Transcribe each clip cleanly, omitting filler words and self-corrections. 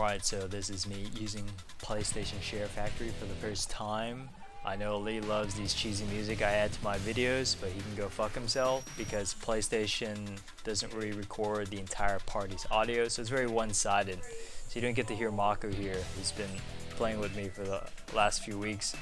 Alright, so this is me using PlayStation SHAREfactory for the first time. I know Alil loves these cheesy music I add to my videos, but he can go fuck himself because PlayStation doesn't really record the entire party's audio, so it's very one-sided. So you don't get to hear Mako here, who's been playing with me for the last few weeks.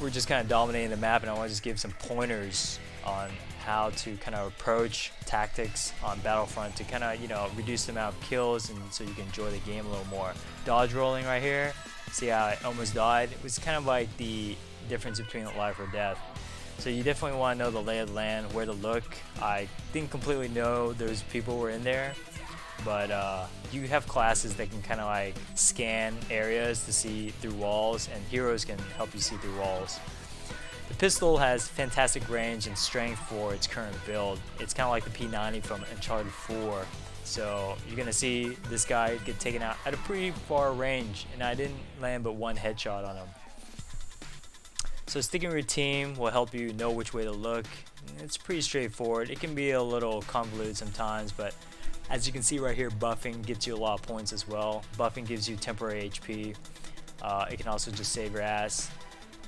We're just kind of dominating the map, and I want to just give some pointers on how to kind of approach tactics on Battlefront to kind of, reduce the amount of kills and so you can enjoy the game a little more. Dodge rolling right here. See how I almost died? It was kind of like the difference between life or death. So you definitely want to know the lay of the land, where to look. I didn't completely know those people were in there, but you have classes that can kind of like scan areas to see through walls, and heroes can help you see through walls. The pistol has fantastic range and strength for its current build. It's kind of like the P90 from Uncharted 4. So you're going to see this guy get taken out at a pretty far range, and I didn't land but one headshot on him. So sticking with your team will help you know which way to look. It's pretty straightforward. It can be a little convoluted sometimes, but as you can see right here, buffing gets you a lot of points as well. Buffing gives you temporary HP. It can also just save your ass.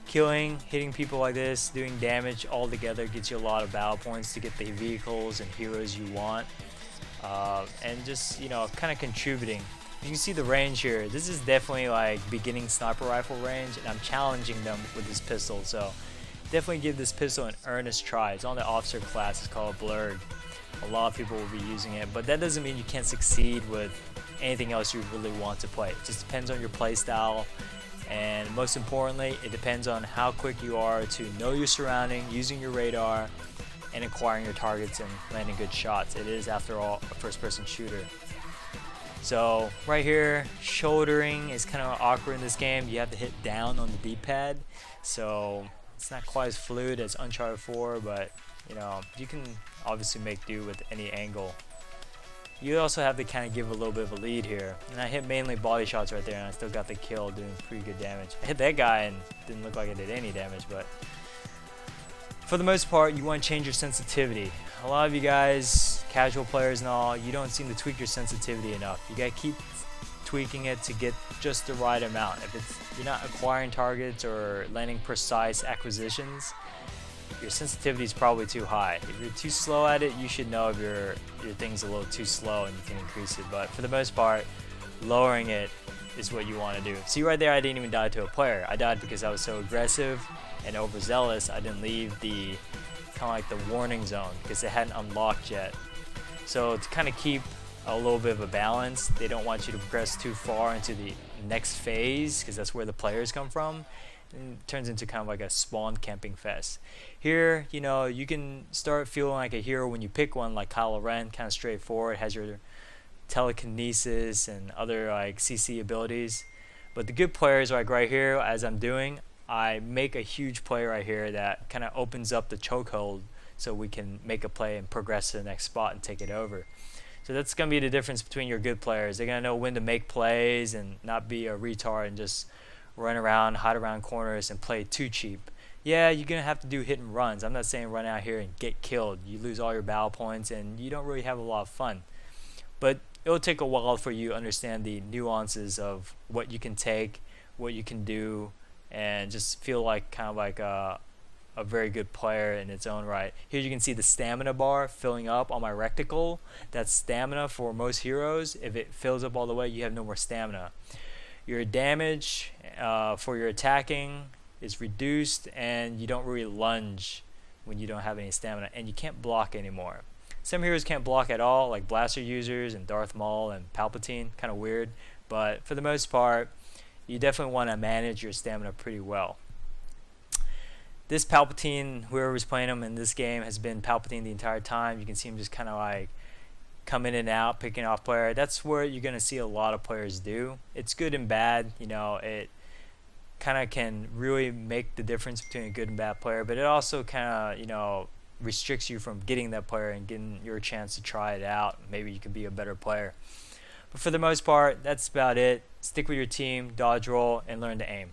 Killing, hitting people like this, doing damage all together gets you a lot of battle points to get the vehicles and heroes you want. And just, kind of contributing. You can see the range here. This is definitely like beginning sniper rifle range, and I'm challenging them with this pistol. So definitely give this pistol an earnest try. It's on the officer class. It's called blurrrrg. A lot of people will be using it, but that doesn't mean you can't succeed with anything else you really want to play. It just depends on your play style. And most importantly, it depends on how quick you are to know your surrounding, using your radar, and acquiring your targets and landing good shots. It is, after all, a first-person shooter. So right here, shouldering is kind of awkward in this game. You have to hit down on the D-pad, so it's not quite as fluid as Uncharted 4, but you can obviously make do with any angle. You also have to kind of give a little bit of a lead here. And I hit mainly body shots right there, and I still got the kill, doing pretty good damage. I hit that guy and didn't look like I did any damage, but for the most part, you want to change your sensitivity. A lot of you guys, casual players and all, you don't seem to tweak your sensitivity enough. You gotta keep tweaking it to get just the right amount. If you're not acquiring targets or landing precise acquisitions, your sensitivity is probably too high. If you're too slow at it, you should know if your thing's a little too slow and you can increase it. But for the most part, lowering it is what you want to do. See right there, I didn't even die to a player. I died because I was so aggressive and overzealous. I didn't leave the kind of like the warning zone because it hadn't unlocked yet. So to kind of keep a little bit of a balance, they don't want you to progress too far into the next phase because that's where the players come from. And it turns into kind of like a spawn camping fest. Here, you can start feeling like a hero when you pick one, like Kylo, kind of straightforward, has your telekinesis and other like CC abilities. But the good players, like right here, as I'm doing, I make a huge play right here that kind of opens up the chokehold so we can make a play and progress to the next spot and take it over. So that's going to be the difference between your good players. They're going to know when to make plays and not be a retard and just run around, hide around corners, and play too cheap. Yeah, you're going to have to do hit and runs. I'm not saying run out here and get killed. You lose all your battle points, and you don't really have a lot of fun. But it'll take a while for you to understand the nuances of what you can take, what you can do, and just feel like kind of like a very good player in its own right. Here you can see the stamina bar filling up on my reticle. That's stamina for most heroes. If it fills up all the way, you have no more stamina. Your damage for your attacking is reduced, and you don't really lunge when you don't have any stamina, and you can't block anymore. Some heroes can't block at all, like blaster users and Darth Maul and Palpatine. Kind of weird, but for the most part, you definitely want to manage your stamina pretty well. This Palpatine, whoever's playing him in this game, has been Palpatine the entire time. You can see him just kind of like come in and out, picking off player. That's where you're going to see a lot of players do. It's good and bad. It kind of can really make the difference between a good and bad player, but it also kind of, restricts you from getting that player and getting your chance to try it out. Maybe you can be a better player. But for the most part, that's about it. Stick with your team, dodge roll, and learn to aim.